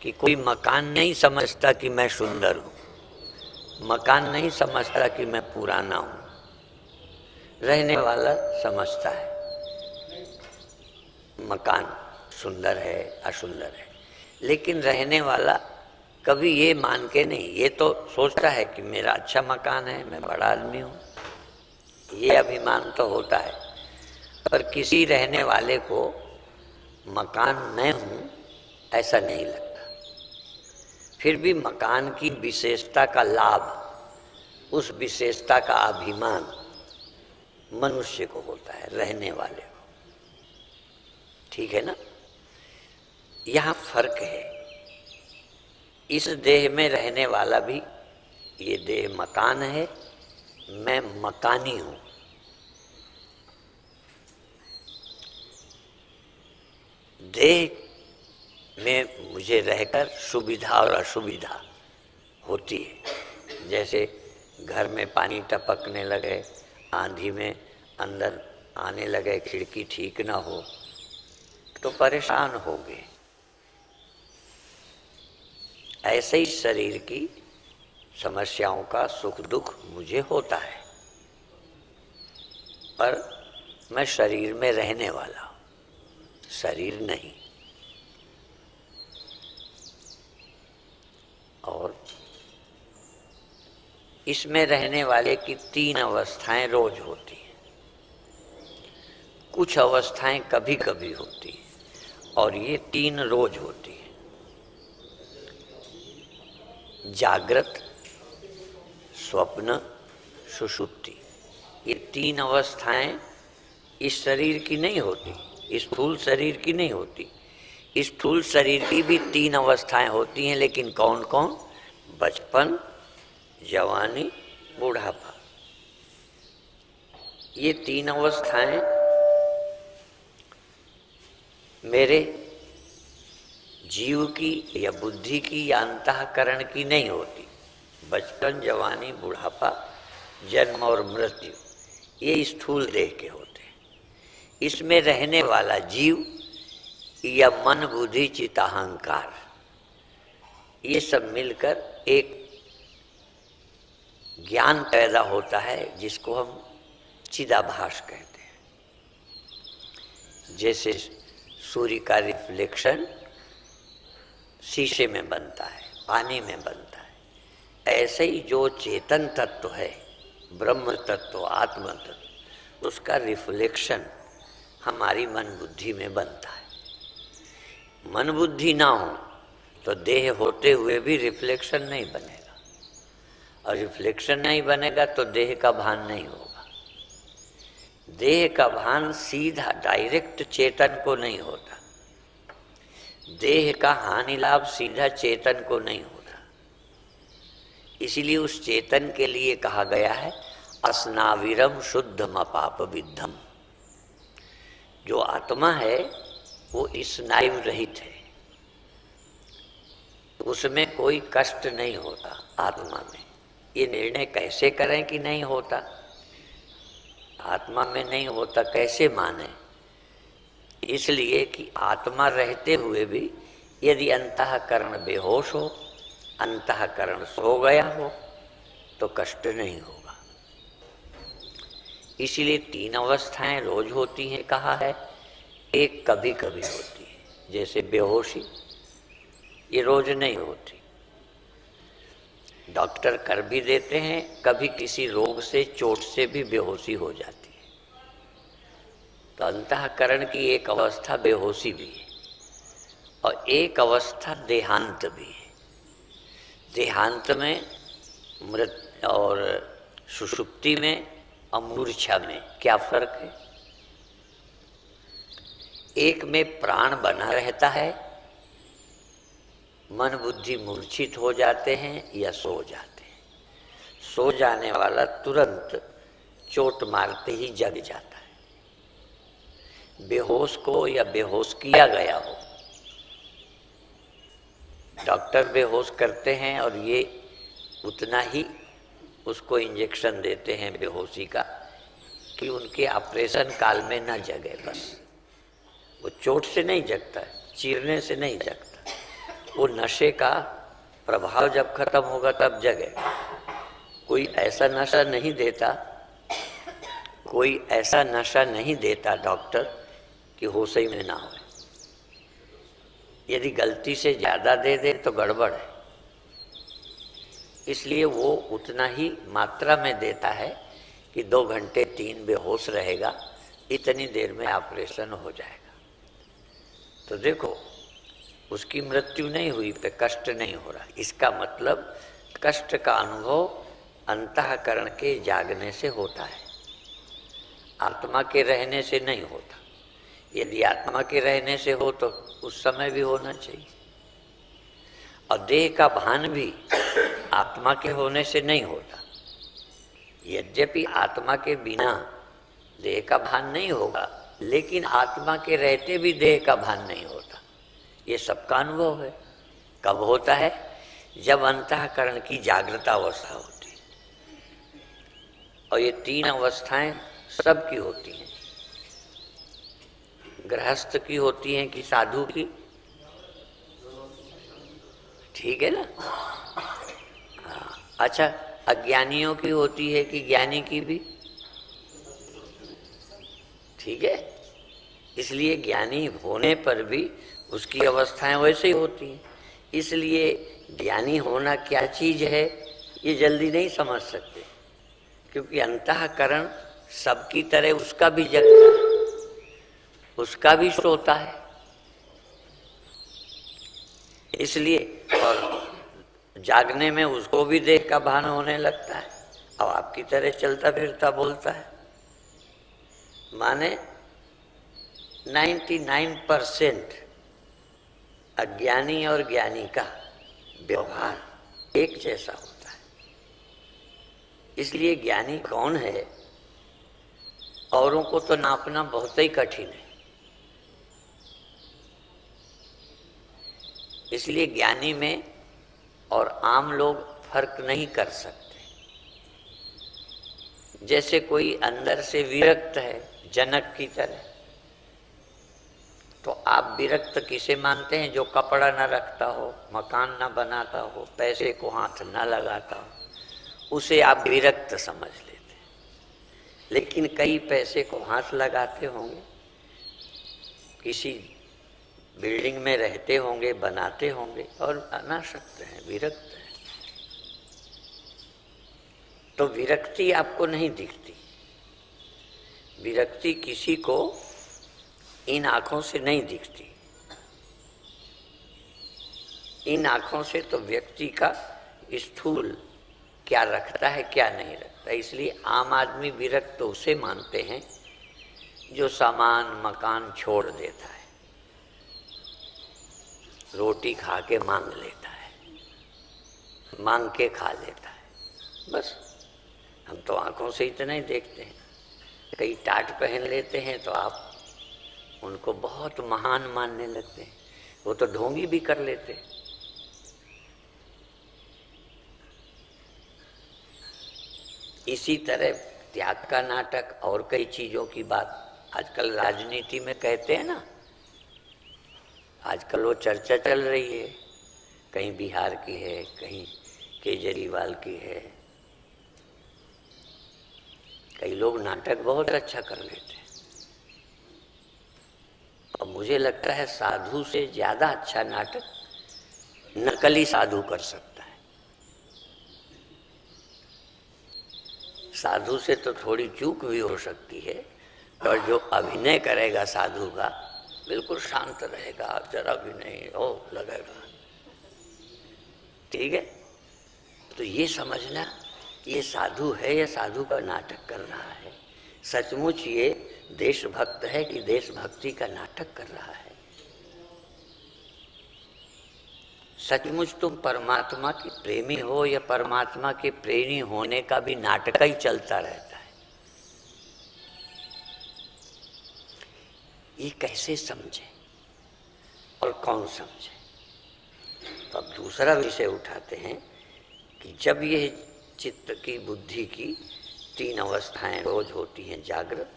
कि कोई मकान नहीं समझता कि मैं सुंदर हूँ, मकान नहीं समझता कि मैं पुराना हूँ, रहने वाला समझता है मकान सुंदर है असुंदर है, लेकिन रहने वाला कभी ये मान के नहीं, ये तो सोचता है कि मेरा अच्छा मकान है, मैं बड़ा आदमी हूँ, ये अभिमान तो होता है। पर किसी रहने वाले को मकान मैं हूँ ऐसा नहीं लगता। फिर भी मकान की विशेषता का लाभ, उस विशेषता का अभिमान मनुष्य को होता है, रहने वाले को। ठीक है ना? यहाँ फर्क है। इस देह में रहने वाला भी, ये देह मकान है, मैं मकानी हूँ। देह में मुझे रहकर सुविधा और असुविधा होती है। जैसे घर में पानी टपकने लगे, आंधी में अंदर आने लगे, खिड़की ठीक ना हो तो परेशान होगे। ऐसे ही शरीर की समस्याओं का सुख दुख मुझे होता है, पर मैं शरीर में रहने वाला हूँ, शरीर नहीं। और इसमें रहने वाले की 3 अवस्थाएं रोज होती हैं। कुछ अवस्थाएं कभी कभी होती हैं और ये 3 रोज होती हैं। जागृत, स्वप्न, सुषुप्ति। ये 3 अवस्थाएं इस शरीर की नहीं होती, इस स्थूल शरीर की नहीं होती। इस स्थूल शरीर की भी 3 अवस्थाएं होती हैं, लेकिन कौन कौन? बचपन, जवानी, बुढ़ापा। ये 3 अवस्थाएं मेरे जीव की या बुद्धि की या अंतःकरण की नहीं होती। बचपन, जवानी, बुढ़ापा, जन्म और मृत्यु, ये स्थूल देह के होते हैं। इसमें रहने वाला जीव या मन, बुद्धि, चित्त, अहंकार, ये सब मिलकर एक ज्ञान पैदा होता है जिसको हम चिदाभास कहते हैं। जैसे सूर्य का रिफ्लेक्शन शीशे में बनता है, पानी में बनता है, ऐसे ही जो चेतन तत्व है, ब्रह्म तत्व, आत्म तत्व, उसका रिफ्लेक्शन हमारी मन बुद्धि में बनता है। मन बुद्धि ना हो तो देह होते हुए भी रिफ्लेक्शन नहीं बनेगा, और रिफ्लेक्शन नहीं बनेगा तो देह का भान नहीं होगा। देह का भान सीधा डायरेक्ट चेतन को नहीं होता, देह का हानि लाभ सीधा चेतन को नहीं होता। इसीलिए उस चेतन के लिए कहा गया है अस्नाविरम शुद्धम अपाप विद्धम। जो आत्मा है वो स्नायु रहित है, उसमें कोई कष्ट नहीं होता आत्मा में। ये निर्णय कैसे करें कि नहीं होता? आत्मा में नहीं होता कैसे माने? इसलिए कि आत्मा रहते हुए भी यदि अंतःकरण बेहोश हो, अंतःकरण सो गया हो तो कष्ट नहीं होगा। इसीलिए 3 अवस्थाएं रोज होती हैं कहा है, एक कभी कभी होती है। जैसे बेहोशी, ये रोज नहीं होती, डॉक्टर कर भी देते हैं, कभी किसी रोग से, चोट से भी बेहोशी हो जाती है। तो अंतःकरण की एक अवस्था बेहोशी भी है और एक अवस्था देहांत भी है। देहांत में मृत और सुषुप्ति में और मूर्छा में क्या फर्क है? एक में प्राण बना रहता है, मन बुद्धि मूर्छित हो जाते हैं या सो जाते हैं। सो जाने वाला तुरंत चोट मारते ही जग जाता है। बेहोश को या बेहोश किया गया हो, डॉक्टर बेहोश करते हैं और ये उतना ही उसको इंजेक्शन देते हैं बेहोशी का कि उनके ऑपरेशन काल में न जगे। बस वो चोट से नहीं जगता, चीरने से नहीं जगता, वो नशे का प्रभाव जब खत्म होगा तब जगेगा। कोई ऐसा नशा नहीं देता, कोई ऐसा नशा नहीं देता डॉक्टर कि होश ही में ना हो। यदि गलती से ज़्यादा दे दे तो गड़बड़ है, इसलिए वो उतना ही मात्रा में देता है कि 2 घंटे 3 बेहोश रहेगा, इतनी देर में ऑपरेशन हो जाएगा। तो देखो, उसकी मृत्यु नहीं हुई पे कष्ट नहीं हो रहा, इसका मतलब कष्ट का अनुभव अंतःकरण के जागने से होता है, आत्मा के रहने से नहीं होता। यदि आत्मा के रहने से हो तो उस समय भी होना चाहिए। और देह का भान भी आत्मा के होने से नहीं होता। यद्यपि आत्मा के बिना देह का भान नहीं होगा, लेकिन आत्मा के रहते भी देह का भान नहीं होता। ये सबका अनुभव है। कब होता है? जब अंतःकरण की जागृत अवस्था होती है। और ये 3 अवस्थाएं सबकी होती हैं। गृहस्थ की होती हैं कि साधु की? ठीक है ना? हाँ। अच्छा, अज्ञानियों की होती है कि ज्ञानी की भी? ठीक है। इसलिए ज्ञानी होने पर भी उसकी अवस्थाएं वैसे ही होती हैं। इसलिए ज्ञानी होना क्या चीज है ये जल्दी नहीं समझ सकते, क्योंकि अंतःकरण सबकी तरह उसका भी जगता है, उसका भी सोता है। इसलिए और जागने में उसको भी देह का भान होने लगता है। अब आपकी तरह चलता फिरता बोलता है। माने 99% अज्ञानी और ज्ञानी का व्यवहार एक जैसा होता है। इसलिए ज्ञानी कौन है औरों को तो नापना बहुत ही कठिन है। इसलिए ज्ञानी में और आम लोग फर्क नहीं कर सकते। जैसे कोई अंदर से विरक्त है जनक की तरह, तो आप विरक्त किसे मानते हैं? जो कपड़ा न रखता हो, मकान न बनाता हो, पैसे को हाथ न लगाता हो, उसे आप विरक्त समझ लेते हैं। लेकिन कई पैसे को हाथ लगाते होंगे, किसी बिल्डिंग में रहते होंगे, बनाते होंगे और अनासक्त हैं, विरक्त हैं। तो विरक्ति आपको नहीं दिखती। विरक्ति किसी को इन आंखों से नहीं दिखती। इन आंखों से तो व्यक्ति का स्थूल क्या रखता है क्या नहीं रखता। इसलिए आम आदमी विरक्त तो उसे मानते हैं जो सामान मकान छोड़ देता है, रोटी खा के मांग लेता है, मांग के खा लेता है। बस हम तो आंखों से इतना ही देखते हैं। कई टाट पहन लेते हैं तो आप उनको बहुत महान मानने लगते हैं। वो तो ढोंगी भी कर लेते हैं। इसी तरह त्याग का नाटक और कई चीजों की बात आजकल राजनीति में कहते हैं ना, आजकल वो चर्चा चल रही है। कहीं बिहार की है, कहीं केजरीवाल की है। कई लोग नाटक बहुत अच्छा कर लेते हैं। और मुझे लगता है साधु से ज्यादा अच्छा नाटक नकली साधु कर सकता है। साधु से तो थोड़ी चूक भी हो सकती है, और जो अभिनय करेगा साधु का बिल्कुल शांत रहेगा, जरा भी नहीं हो लगेगा। ठीक है? तो ये समझना ये साधु है या साधु का नाटक कर रहा है। सचमुच ये देशभक्त है कि देशभक्ति का नाटक कर रहा है। सचमुच तुम परमात्मा के प्रेमी हो या परमात्मा के प्रेमी होने का भी नाटक ही चलता रहता है। ये कैसे समझे और कौन समझे? तो अब दूसरा विषय उठाते हैं कि जब ये चित्त की बुद्धि की 3 अवस्थाएं रोज होती हैं जागृत,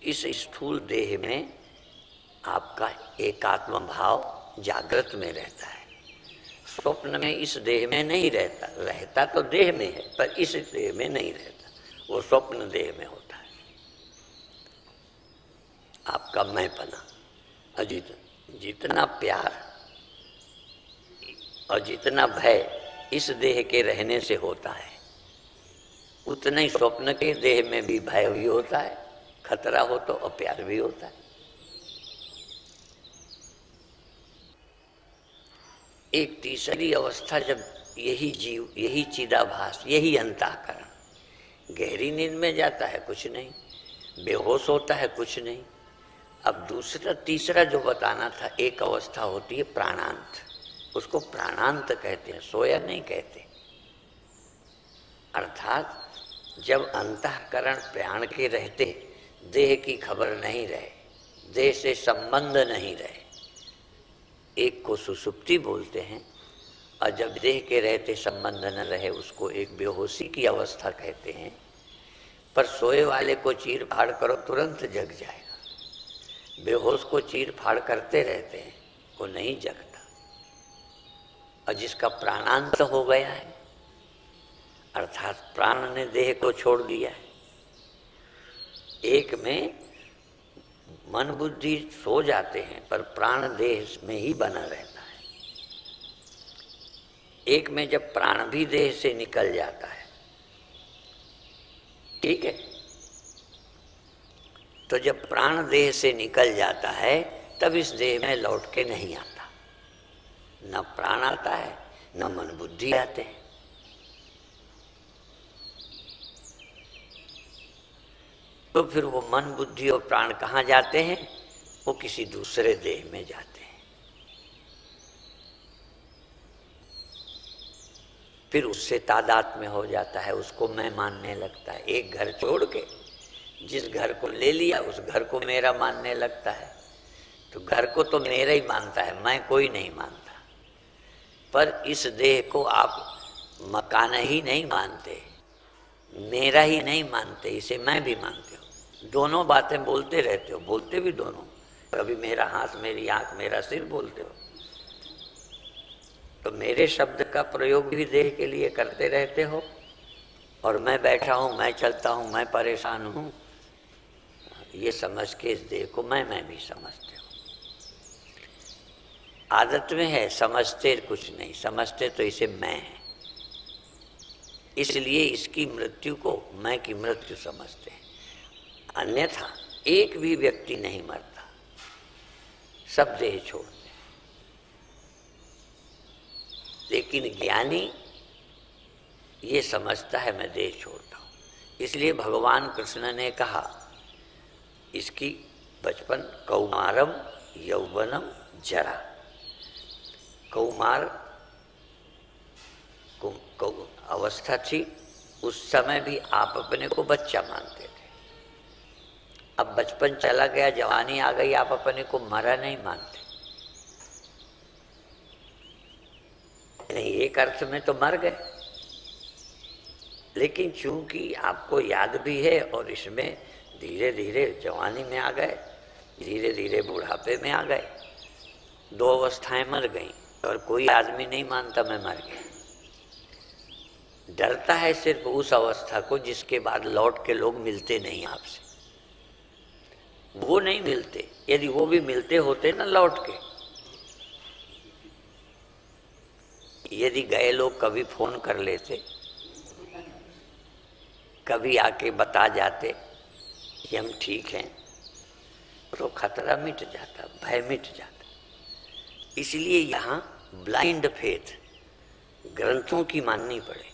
इस स्थूल देह में आपका एकात्म भाव जागृत में रहता है। स्वप्न में इस देह में नहीं रहता, रहता तो देह में है पर इस देह में नहीं रहता, वो स्वप्न देह में होता है। आपका मैंपना और जितना प्यार और जितना भय इस देह के रहने से होता है, उतना ही स्वप्न के देह में भी भय भी होता है, खतरा हो तो और प्यार भी होता है। एक तीसरी अवस्था, जब यही जीव, यही चिदाभास, यही अंतःकरण गहरी नींद में जाता है, कुछ नहीं, बेहोश होता है, कुछ नहीं। अब दूसरा तीसरा जो बताना था, एक अवस्था होती है प्राणांत, उसको प्राणांत कहते हैं, सोया नहीं कहते। अर्थात जब अंतःकरण प्राण के रहते देह की खबर नहीं रहे, देह से संबंध नहीं रहे, एक को सुषुप्ति बोलते हैं, और जब देह के रहते संबंध न रहे उसको एक बेहोशी की अवस्था कहते हैं। पर सोए वाले को चीर फाड़ करो तुरंत जग जाएगा, बेहोश को चीर फाड़ करते रहते हैं, वो नहीं जगता। और जिसका प्राणांत हो गया है, अर्थात प्राण ने देह को छोड़ दिया है, एक में मन बुद्धि सो जाते हैं पर प्राण देह में ही बना रहता है। एक में जब प्राण भी देह से निकल जाता है, ठीक है, तो जब प्राण देह से निकल जाता है तब इस देह में लौट के नहीं आता, न प्राण आता है न मन बुद्धि आते हैं। तो फिर वो मन बुद्धि और प्राण कहाँ जाते हैं? वो किसी दूसरे देह में जाते हैं। फिर उससे तादाद में हो जाता है, उसको मैं मानने लगता है। एक घर छोड़ के जिस घर को ले लिया उस घर को मेरा मानने लगता है, तो घर को तो मेरा ही मानता है, मैं कोई नहीं मानता। पर इस देह को आप मकान ही नहीं मानते, मेरा ही नहीं मानते, इसे मैं भी मानते हो। दोनों बातें बोलते रहते हो, बोलते भी दोनों, कभी मेरा हाथ, मेरी आंख, मेरा सिर बोलते हो, तो मेरे शब्द का प्रयोग भी देह के लिए करते रहते हो। और मैं बैठा हूँ, मैं चलता हूँ, मैं परेशान हूँ, ये समझ के इस देह को मैं भी समझते हो। आदत में है, समझते कुछ नहीं, समझते तो इसे मैं है, इसलिए इसकी मृत्यु को मैं की मृत्यु समझते हैं। अन्यथा एक भी व्यक्ति नहीं मरता, सब देह छोड़ते। लेकिन ज्ञानी ये समझता है मैं देह छोड़ता हूँ। इसलिए भगवान कृष्ण ने कहा, इसकी बचपन कौमारम यौवनम जरा, कौमार अवस्था थी, उस समय भी आप अपने को बच्चा मानते थे। अब बचपन चला गया, जवानी आ गई, आप अपने को मरा नहीं मानते। नहीं, एक अर्थ में तो मर गए, लेकिन चूंकि आपको याद भी है और इसमें धीरे धीरे जवानी में आ गए, धीरे धीरे बुढ़ापे में आ गए, दो अवस्थाएं मर गई, और कोई आदमी नहीं मानता मैं मर गया। डरता है सिर्फ उस अवस्था को जिसके बाद लौट के लोग मिलते नहीं आपसे, वो नहीं मिलते। यदि वो भी मिलते होते ना लौट के, यदि गए लोग कभी फोन कर लेते, कभी आके बता जाते कि हम ठीक हैं, तो खतरा मिट जाता, भय मिट जाता। इसलिए यहाँ ब्लाइंड फेथ ग्रंथों की माननी पड़ेगी।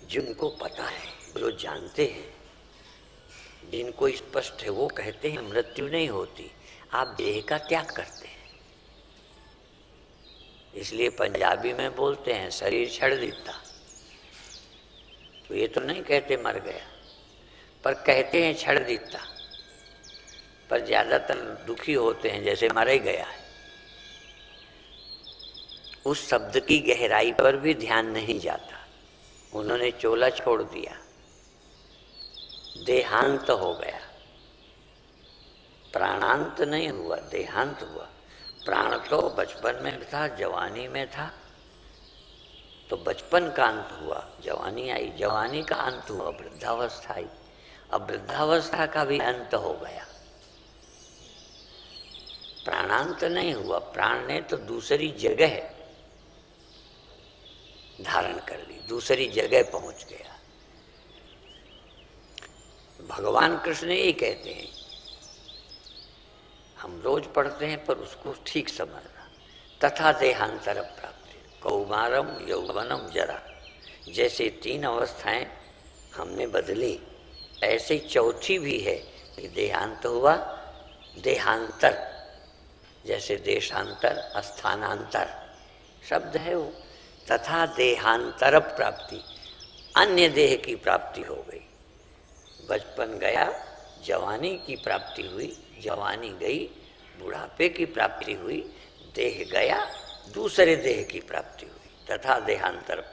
जिनको पता है, जो जानते हैं, जिनको स्पष्ट है, वो कहते हैं मृत्यु नहीं होती, आप देह का त्याग करते हैं। इसलिए पंजाबी में बोलते हैं शरीर छड़ दिता, तो ये तो नहीं कहते मर गया, पर कहते हैं छड़ दिता। पर ज्यादातर दुखी होते हैं जैसे मर ही गया है। उस शब्द की गहराई पर भी ध्यान नहीं जाता। उन्होंने चोला छोड़ दिया, देहांत हो गया, प्राणांत नहीं हुआ, देहांत हुआ। प्राण तो बचपन में था, जवानी में था, तो बचपन का अंत हुआ, जवानी आई, जवानी का अंत हुआ, वृद्धावस्था आई। अब वृद्धावस्था का भी अंत हो गया। प्राणांत नहीं हुआ, प्राण ने तो दूसरी जगह धारण कर ली, दूसरी जगह पहुंच गया। भगवान कृष्ण यही कहते हैं, हम रोज पढ़ते हैं पर उसको ठीक समझना। तथा देहांतर प्राप्ति कौमारम यौवनम जरा, जैसे तीन अवस्थाएं हमने बदली, ऐसे चौथी भी है कि देहांत हुआ। देहांतर जैसे देशांतर, स्थानांतर शब्द है वो। तथा देहांतर प्राप्ति, अन्य देह की प्राप्ति हो गई। बचपन गया, जवानी की प्राप्ति हुई, जवानी गई, बुढ़ापे की प्राप्ति हुई, देह गया, दूसरे देह की प्राप्ति हुई। तथा देहांतर,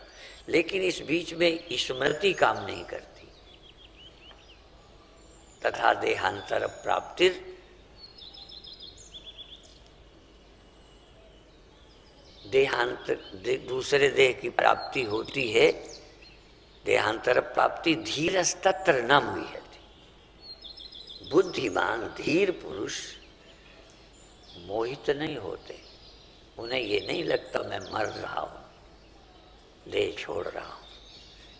लेकिन इस बीच में स्मृति काम नहीं करती। तथा देहांतर प्राप्ति, देहांत दूसरे देह की प्राप्ति होती है। देहांतर प्राप्ति धीरस्तत्र न मुह्यति, बुद्धिमान धीर पुरुष मोहित नहीं होते। उन्हें ये नहीं लगता मैं मर रहा हूं, देह छोड़ रहा हूं।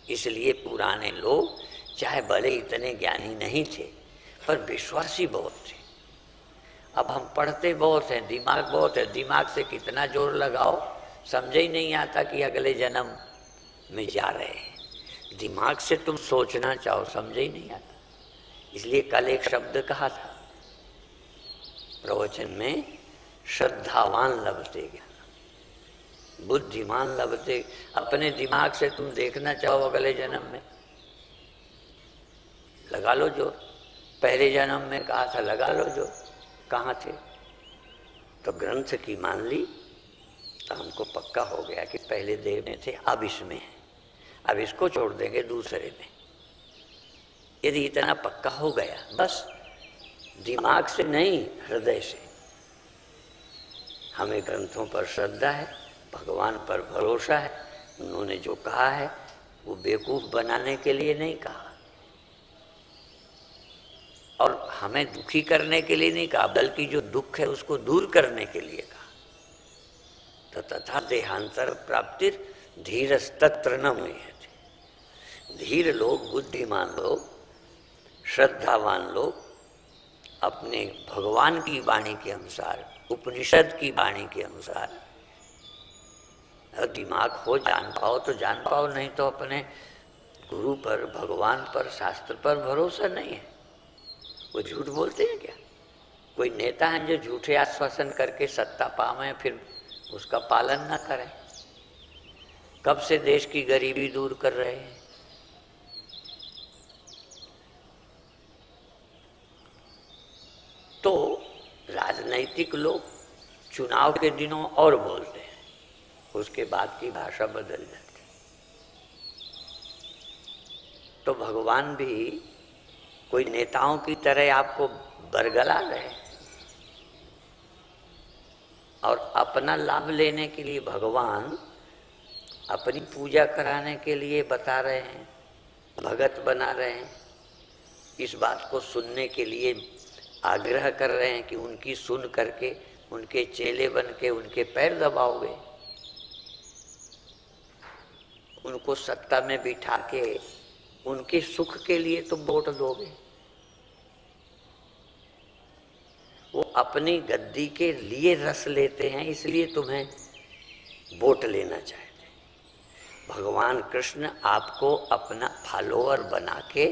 इसलिए पुराने लोग चाहे भले इतने ज्ञानी नहीं थे पर विश्वासी बहुत थे। अब हम पढ़ते बहुत हैं, दिमाग बहुत है, दिमाग से कितना जोर लगाओ समझ ही नहीं आता कि अगले जन्म में जा रहे हैं। दिमाग से तुम सोचना चाहो समझ ही नहीं आता। इसलिए कल एक शब्द कहा था प्रवचन में, श्रद्धावान लभते ज्ञान, बुद्धिमान लभते। अपने दिमाग से तुम देखना चाहो अगले जन्म में, लगा लो जोर। पहले जन्म में कहा था लगा लो जोर, कहाँ थे? तो ग्रंथ की मान ली तो हमको पक्का हो गया कि पहले देव में थे, अब इसमें है, अब इसको छोड़ देंगे दूसरे में। यदि इतना पक्का हो गया, बस दिमाग से नहीं हृदय से। हमें ग्रंथों पर श्रद्धा है, भगवान पर भरोसा है। उन्होंने जो कहा है वो बेवकूफ बनाने के लिए नहीं कहा और हमें दुखी करने के लिए नहीं कहा, बल्कि जो दुख है उसको दूर करने के लिए कहा। तो तथा देहांतर प्राप्ति धीरस्तत्र न मुह्यति। धीर लोग, बुद्धिमान लोग, श्रद्धावान लोग अपने भगवान की वाणी के अनुसार, उपनिषद की वाणी के अनुसार, दिमाग हो जान पाओ तो जान पाओ, नहीं तो अपने गुरु पर, भगवान पर, शास्त्र पर भरोसा नहीं है। वो झूठ बोलते हैं क्या? कोई नेता है जो झूठे आश्वासन करके सत्ता पावे फिर उसका पालन न करें? कब से देश की गरीबी दूर कर रहे हैं? तो राजनैतिक लोग चुनाव के दिनों और बोलते हैं, उसके बाद की भाषा बदल जाती। तो भगवान भी कोई नेताओं की तरह आपको बरगला रहे हैं और अपना लाभ लेने के लिए भगवान अपनी पूजा कराने के लिए बता रहे हैं, भगत बना रहे हैं। इस बात को सुनने के लिए आग्रह कर रहे हैं कि उनकी सुन करके उनके चेले बन के उनके पैर दबाओगे, उनको सत्ता में बिठा के उनके सुख के लिए तुम वोट दोगे। वो अपनी गद्दी के लिए रस लेते हैं, इसलिए तुम्हें वोट लेना चाहते हैं। भगवान कृष्ण आपको अपना फॉलोअर बना के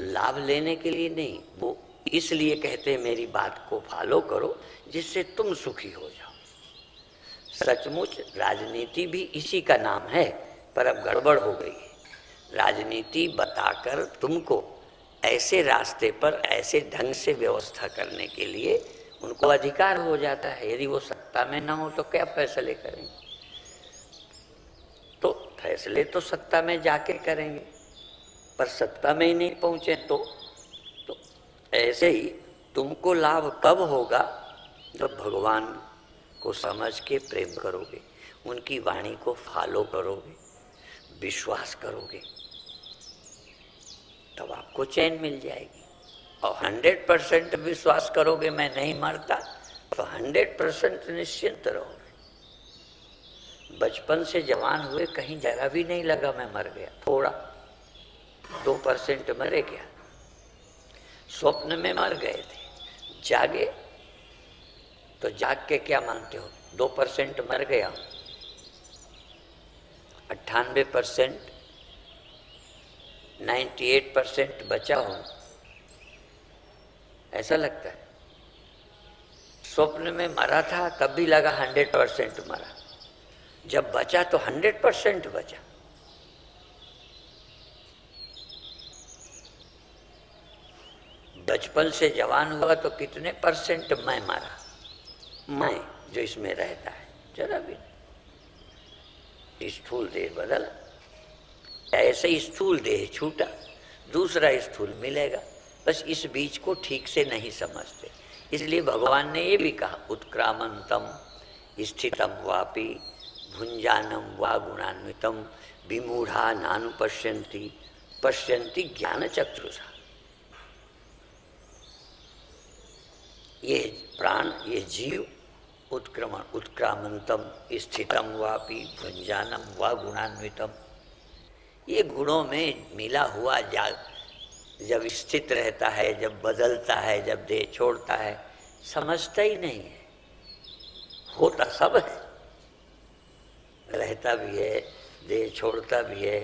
लाभ लेने के लिए नहीं, वो इसलिए कहते हैं मेरी बात को फॉलो करो जिससे तुम सुखी हो जाओ। सचमुच राजनीति भी इसी का नाम है, पर अब गड़बड़ हो गई है। राजनीति बताकर तुमको ऐसे रास्ते पर, ऐसे ढंग से व्यवस्था करने के लिए उनको अधिकार हो जाता है। यदि वो सत्ता में ना हो तो क्या फैसले करेंगे? तो फैसले तो सत्ता में जाके करेंगे, पर सत्ता में ही नहीं पहुंचे तो ऐसे ही तुमको लाभ कब होगा? जब भगवान को समझ के प्रेम करोगे, उनकी वाणी को फॉलो करोगे, विश्वास करोगे, तब आपको चैन मिल जाएगी। और 100% विश्वास करोगे मैं नहीं मरता, तो 100% निश्चिंत रहोगे। बचपन से जवान हुए कहीं जरा भी नहीं लगा मैं मर गया, थोड़ा 2% मरे क्या। स्वप्न में मर गए थे, जागे तो जाग के क्या मानते हो, 2% मर गया हूं, 98%, 98% बचा हूं, ऐसा लगता है। स्वप्न में मरा था तब भी लगा 100% मरा, जब बचा तो 100% बचा। बचपन से जवान हुआ तो कितने % मैं मारा, मैं जो इसमें रहता है जरा भी नहीं। स्थूल देह बदला, ऐसे ही स्थूल देह छूटा, दूसरा स्थूल मिलेगा। बस इस बीच को ठीक से नहीं समझते, इसलिए भगवान ने ये भी कहा उत्क्रामंतम स्थितम वापि भुंजानम वा गुणान्वितम विमूढ़ा नानुपश्यन्ति पश्यन्ति ज्ञान चक्षुषा। ये प्राण, ये जीव उत्क्रामंतम स्थितम वापि भुंजानम वा गुणान्वितम, ये गुणों में मिला हुआ जब स्थित रहता है, जब बदलता है, जब देह छोड़ता है, समझता ही नहीं है। होता सब है, रहता भी है, देह छोड़ता भी है,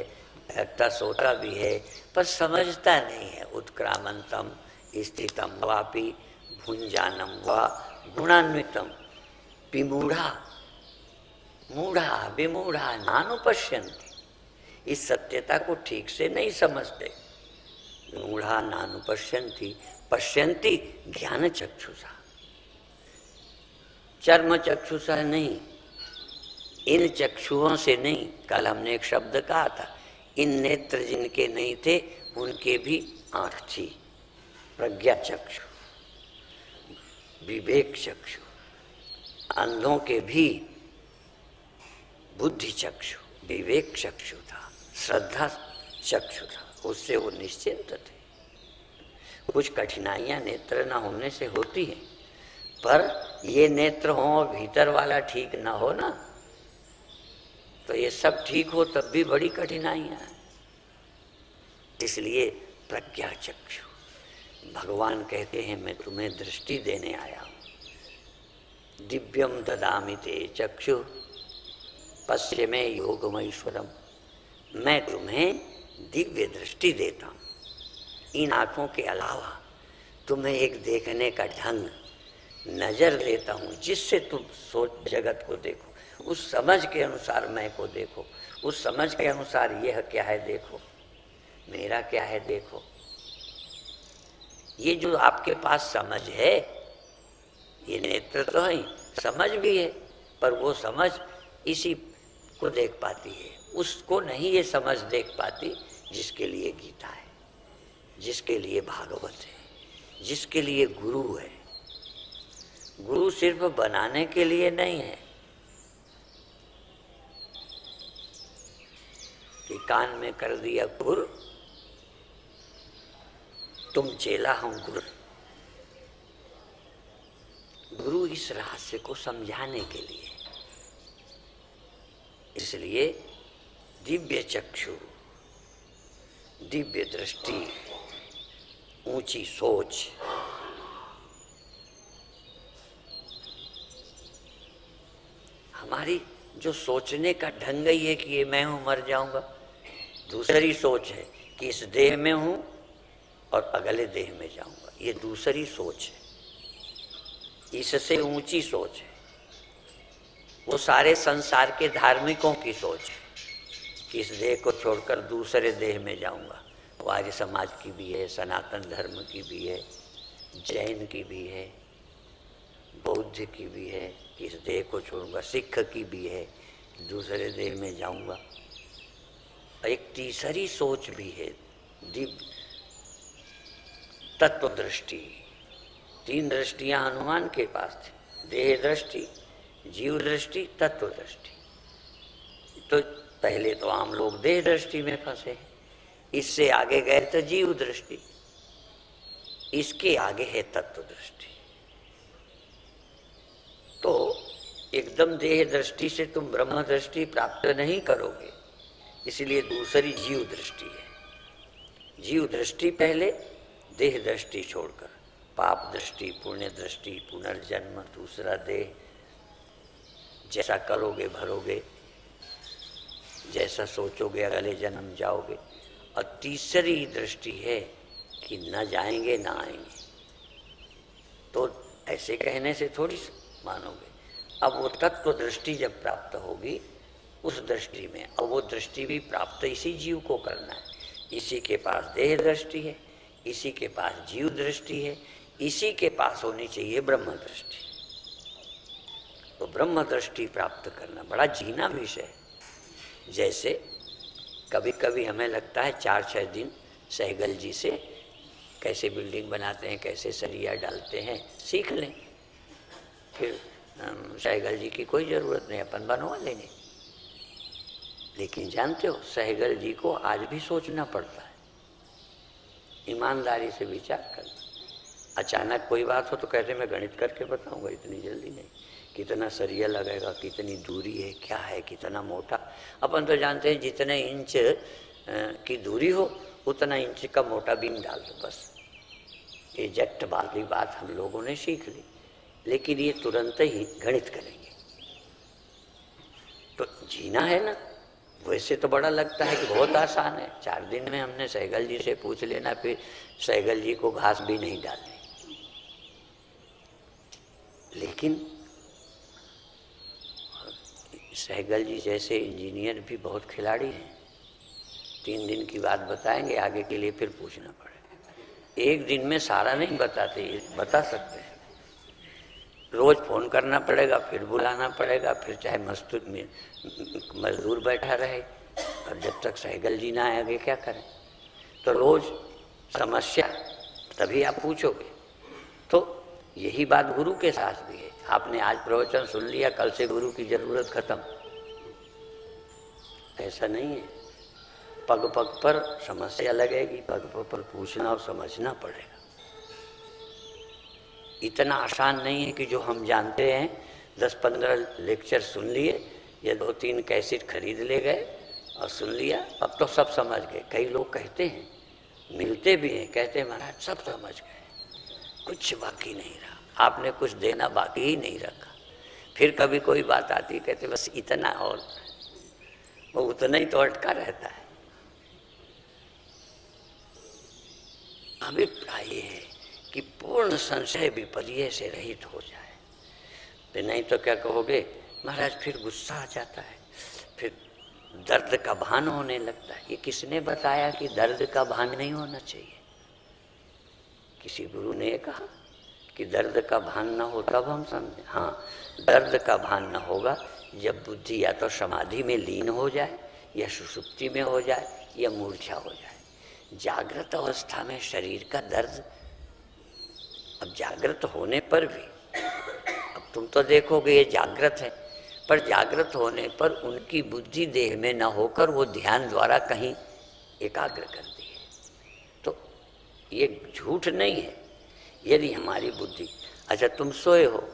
जगता सोता भी है, पर समझता नहीं है। उत्क्रामंतम स्थितम वापि भुंजानम वा गुणान्वितम विमूढ़ा, मूढ़ा विमूढ़ा नानुपश्यन्ति, इस सत्यता को ठीक से नहीं समझते। मूढ़ा नानुपश्यन्ति पश्यन्ति ज्ञान चक्षुषा, चर्म चक्षुषा नहीं, इन चक्षुओं से नहीं। कल हमने एक शब्द कहा था, इन नेत्र जिनके नहीं थे उनके भी आंख थी, प्रज्ञा चक्षु, विवेक चक्षु। अंधों के भी बुद्धि चक्षु, विवेक चक्षु था, श्रद्धा चक्षु था, उससे वो निश्चिंत थे। कुछ कठिनाइयां नेत्र न होने से होती हैं, पर ये नेत्र हो और भीतर वाला ठीक ना हो ना, तो ये सब ठीक हो तब भी बड़ी कठिनाइयां हैं। इसलिए प्रज्ञा चक्षु, भगवान कहते हैं मैं तुम्हें दृष्टि देने आया हूं। दिव्यम ददामि ते चक्षु पश्य में योगमैश्वरम, मैं तुम्हें दिव्य दृष्टि देता हूँ। इन आँखों के अलावा तुम्हें एक देखने का ढंग, नज़र देता हूँ, जिससे तुम सोच जगत को देखो, उस समझ के अनुसार मैं को देखो, उस समझ के अनुसार यह क्या है देखो, मेरा क्या है देखो। ये जो आपके पास समझ है, ये नेत्र तो है, समझ भी है, पर वो समझ इसी को देख पाती है, उसको नहीं ये समझ देख पाती जिसके लिए गीता है, जिसके लिए भागवत है, जिसके लिए गुरु है। गुरु सिर्फ बनाने के लिए नहीं है कि कान में कर दिया गुरु, तुम चेला हूं गुरु। गुरु इस रहस्य को समझाने के लिए, इसलिए दिव्य चक्षु, दिव्य दृष्टि, ऊंची सोच, हमारी जो सोचने का ढंग ही है कि ये मैं हूं, मर जाऊंगा। दूसरी सोच है कि इस देह में हूं और अगले देह में जाऊंगा, ये दूसरी सोच है। इससे ऊंची सोच है वो सारे संसार के धार्मिकों की सोच है कि इस देह को छोड़कर दूसरे देह में जाऊंगा। वो आर्य समाज की भी है, सनातन धर्म की भी है, जैन की भी है, बौद्ध की भी है कि इस देह को छोड़ूंगा, सिख की भी है कि दूसरे देह में जाऊंगा। एक तीसरी सोच भी है, दिव्य तत्व दृष्टि। 3 दृष्टियां हनुमान के पास थी, देह दृष्टि, जीव दृष्टि, तत्व दृष्टि। तो पहले तो आम लोग देह दृष्टि में फंसे, इससे आगे गए तो जीव दृष्टि, इसके आगे है तत्व दृष्टि। तो एकदम देह दृष्टि से तुम ब्रह्म दृष्टि प्राप्त नहीं करोगे, इसलिए दूसरी जीव दृष्टि है। जीव दृष्टि पहले, देह दृष्टि छोड़कर पाप दृष्टि, पुण्य दृष्टि, पुनर्जन्म, दूसरा देह, जैसा करोगे भरोगे, जैसा सोचोगे अगले जन्म जाओगे। और तीसरी दृष्टि है कि न जाएंगे ना आएंगे। तो ऐसे कहने से थोड़ी मानोगे। अब वो तत्व दृष्टि जब प्राप्त होगी उस दृष्टि में, अब वो दृष्टि भी प्राप्त इसी जीव को करना है। इसी के पास देह दृष्टि है, इसी के पास जीव दृष्टि है, इसी के पास होनी चाहिए ब्रह्म दृष्टि। तो ब्रह्म दृष्टि प्राप्त करना बड़ा जीना विषय है। जैसे कभी कभी हमें लगता है 4-6 दिन सहगल जी से कैसे बिल्डिंग बनाते हैं, कैसे सरिया डालते हैं सीख लें, फिर सहगल जी की कोई ज़रूरत नहीं, अपन बनवा लेंगे। लेकिन जानते हो सहगल जी को आज भी सोचना पड़ता है, ईमानदारी से विचार करना। अचानक कोई बात हो तो कहते मैं गणित करके बताऊंगा, इतनी जल्दी नहीं। कितना सरिया लगेगा, कितनी दूरी है, क्या है, कितना मोटा। अपन तो जानते हैं जितने इंच की दूरी हो उतना इंच का मोटा बीम डाल दो, बस। एग्जैक्ट वाली बात हम लोगों ने सीख ली, लेकिन ये तुरंत ही गणित करेंगे। तो जीना है ना, वैसे तो बड़ा लगता है कि बहुत आसान है, 4 दिन में हमने सहगल जी से पूछ लेना, फिर सहगल जी को घास भी नहीं डालनी। लेकिन सहगल जी जैसे इंजीनियर भी बहुत खिलाड़ी हैं, 3 दिन की बात बताएंगे, आगे के लिए फिर पूछना पड़ेगा। एक दिन में सारा नहीं बताते, बता सकते हैं। रोज फोन करना पड़ेगा, फिर बुलाना पड़ेगा, फिर चाहे मजदूर बैठा रहे, और जब तक सहगल जी ना आए आगे क्या करें। तो रोज समस्या, तभी आप पूछोगे। तो यही बात गुरु के साथ भी है। आपने आज प्रवचन सुन लिया, कल से गुरु की जरूरत खत्म, ऐसा नहीं है। पग पग पर समस्या लगेगी, पग पग पर पूछना और समझना पड़ेगा। इतना आसान नहीं है कि जो हम जानते हैं 10-15 लेक्चर सुन लिए या 2-3 कैसेट खरीद ले गए और सुन लिया, अब तो सब समझ गए। कई लोग कहते हैं, मिलते भी हैं, कहते हैं महाराज सब समझ गए, कुछ बाकी नहीं रहा, आपने कुछ देना बाकी ही नहीं रखा। फिर कभी कोई बात आती, कहते बस इतना, और वो उतना ही तो अटका रहता है। अभिप्राय ये है कि पूर्ण संशय विपर्य से रहित हो जाए। तो नहीं तो क्या कहोगे महाराज, फिर गुस्सा आ जाता है, फिर दर्द का भान होने लगता है। ये किसने बताया कि दर्द का भान नहीं होना चाहिए? किसी गुरु ने कहा कि दर्द का भान न हो तब हम समझें। हाँ, दर्द का भान न होगा जब बुद्धि या तो समाधि में लीन हो जाए, या सुषुप्ति में हो जाए, या मूर्छा हो जाए। जागृत अवस्था में शरीर का दर्द, अब जागृत होने पर भी, अब तुम तो देखोगे ये जागृत है, पर जागृत होने पर उनकी बुद्धि देह में न होकर वो ध्यान द्वारा कहीं एकाग्र करती है। तो ये झूठ नहीं है। यदि हमारी बुद्धि, अच्छा तुम सोए हो,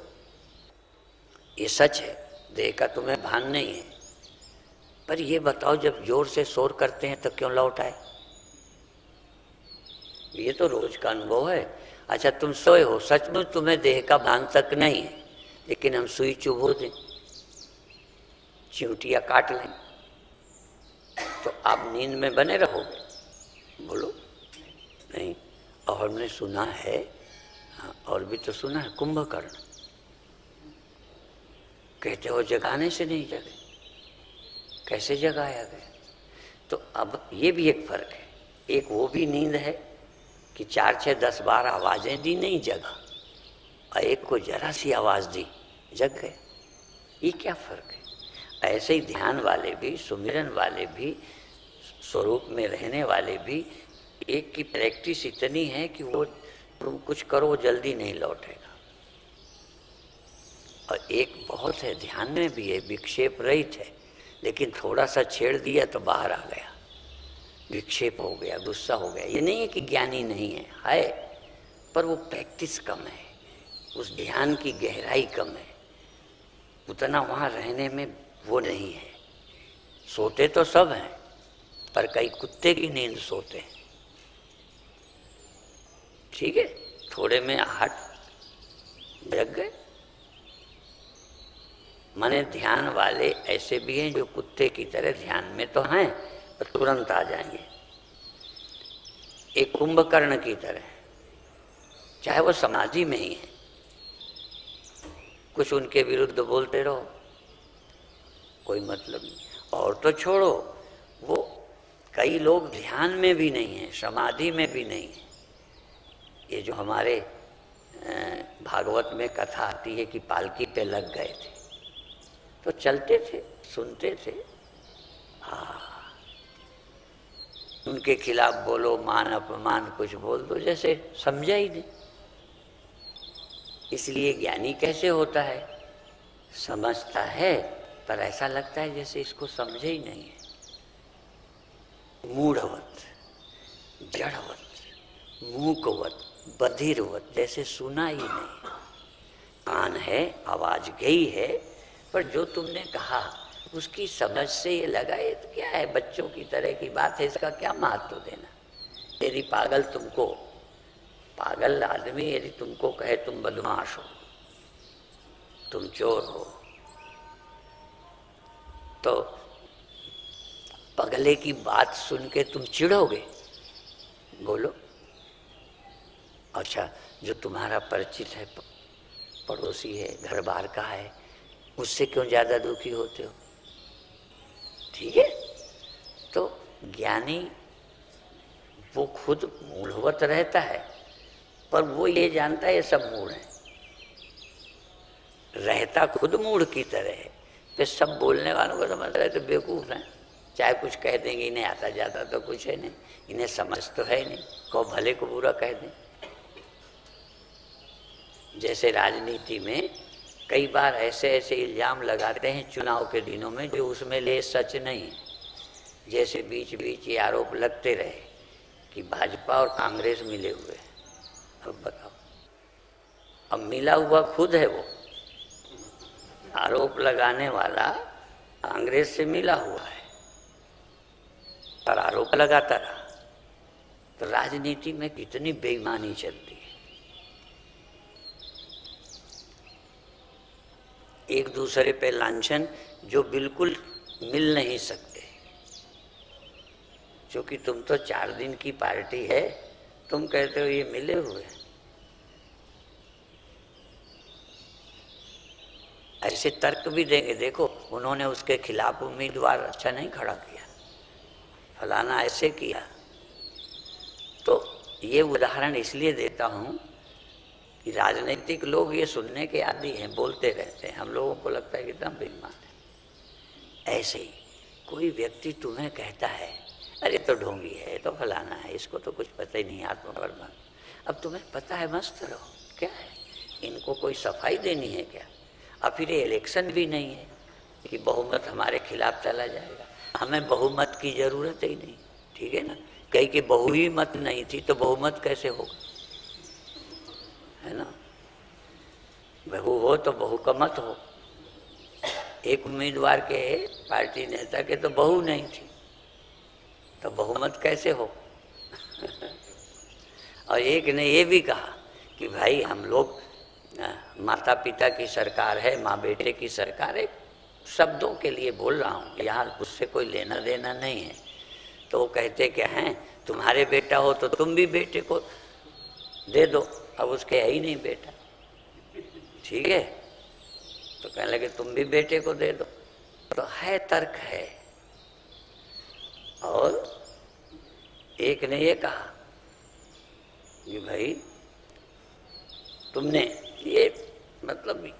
ये सच है, देह का तुम्हें भान नहीं है, पर ये बताओ जब जोर से शोर करते हैं तो क्यों लौट आए? ये तो रोज का अनुभव है। अच्छा तुम सोए हो, सचमुच तुम्हें देह का भान तक नहीं है, लेकिन हम सुई चुभो दें, चिंटिया काट लें, तो आप नींद में बने रहोगे? बोलो नहीं। और हमने सुना है, और भी तो सुना है, कुंभकर्ण कहते हो जगाने से नहीं जगे, कैसे जगाया गया? तो अब ये भी एक फर्क है। एक वो भी नींद है कि 4-6-10-12 आवाजें दी, नहीं जगा, और एक को जरा सी आवाज दी, जग गए। ये क्या फर्क है? ऐसे ही ध्यान वाले भी, सुमिरन वाले भी, स्वरूप में रहने वाले भी, एक की प्रैक्टिस इतनी है कि वो तुम कुछ करो वो जल्दी नहीं लौटेगा, और एक बहुत है ध्यान में भी है, विक्षेप रहित है, लेकिन थोड़ा सा छेड़ दिया तो बाहर आ गया, विक्षेप हो गया, गुस्सा हो गया। ये नहीं है कि ज्ञानी नहीं है, पर वो प्रैक्टिस कम है, उस ध्यान की गहराई कम है, उतना वहाँ रहने में वो नहीं है। सोते तो सब हैं, पर कई कुत्ते की नींद सोते हैं। ठीक है, थोड़े में हट जग गए। माने ध्यान वाले ऐसे भी हैं जो कुत्ते की तरह ध्यान में तो हैं पर तुरंत आ जाएंगे, एक कुंभकर्ण की तरह, चाहे वो समाधि में ही है, कुछ उनके विरुद्ध बोलते रहो, कोई मतलब नहीं। और तो छोड़ो, वो कई लोग ध्यान में भी नहीं है, समाधि में भी नहीं है। ये जो हमारे भागवत में कथा आती है कि पालकी पे लग गए थे, तो चलते थे, सुनते थे। उनके खिलाफ बोलो, मान अपमान कुछ बोल दो, जैसे समझा ही नहीं। इसलिए ज्ञानी कैसे होता है? समझता है पर ऐसा लगता है जैसे इसको समझे ही नहीं है। मूढ़वत, जड़वत, मूकवत, बधिरवत, जैसे सुना ही नहीं। कान है, आवाज गई है, पर जो तुमने कहा उसकी समझ से ये लगा ये तो क्या है, बच्चों की तरह की बात है, इसका क्या महत्व देना। यदि पागल आदमी यदि तुमको कहे तुम बदमाश हो, तुम चोर हो, तो पगले की बात सुन के तुम चिढ़ोगे? बोलो। अच्छा, जो तुम्हारा परिचित है, पड़ोसी है, घर बार का है, उससे क्यों ज्यादा दुखी होते हो? ठीक है, तो ज्ञानी वो खुद मूढ़वत रहता है, पर वो ये जानता है ये सब मूढ़ है, रहता खुद मूढ़ की तरह है। तो सब बोलने वालों को समझ रहे तो बेवकूफ हैं, चाहे कुछ कह देंगे, इन्हें आता जाता तो कुछ है नहीं, इन्हें समझ तो है नहीं, को भले को बुरा कह दें। जैसे राजनीति में कई बार ऐसे ऐसे इल्जाम लगाते हैं चुनाव के दिनों में जो उसमें ले सच नहीं है। जैसे बीच बीच ये आरोप लगते रहे कि भाजपा और कांग्रेस मिले हुए हैं। अब बताओ, अब मिला हुआ खुद है वो, आरोप लगाने वाला कांग्रेस से मिला हुआ है और आरोप लगाता रहा। तो राजनीति में कितनी बेईमानी चलती है। एक दूसरे पे लांछन जो बिल्कुल मिल नहीं सकते, क्योंकि तुम तो 4 दिन की पार्टी है, तुम कहते हो ये मिले हुए हैं। ऐसे तर्क भी देंगे, देखो उन्होंने उसके खिलाफ उम्मीदवार अच्छा नहीं खड़ा किया, फलाना ऐसे किया। तो ये उदाहरण इसलिए देता हूँ कि राजनीतिक लोग ये सुनने के आदी हैं, बोलते रहते हैं, हम लोगों को लगता है कि एकदम बेईमान है। ऐसे ही कोई व्यक्ति तुम्हें कहता है अरे तो ढोंगी है, तो फलाना है, इसको तो कुछ पता ही नहीं, आत्मवर्मन। अब तुम्हें पता है, मस्त रहो, क्या है, इनको कोई सफाई देनी है क्या? अब फिर इलेक्शन भी नहीं है कि बहुमत हमारे खिलाफ चला जाएगा, हमें बहुमत की जरूरत ही नहीं। ठीक है ना, कहीं की बहु ही मत नहीं थी तो बहुमत कैसे होगा, है ना? बहु हो तो बहु का मत हो। एक उम्मीदवार के पार्टी नेता के तो बहु नहीं थी, तो बहुमत कैसे हो? और एक ने ये भी कहा कि भाई हम लोग माता पिता की सरकार है, माँ बेटे की सरकार है, शब्दों के लिए बोल रहा हूँ, यहाँ उससे कोई लेना देना नहीं है। तो वो कहते क्या हैं, तुम्हारे बेटा हो तो तुम भी बेटे को दे दो, अब उसके है ही नहीं बेटा, ठीक है, तो कहने लगे तुम भी बेटे को दे दो। तो है, तर्क है। और एक ने ये कहा कि भाई तुमने ये मतलब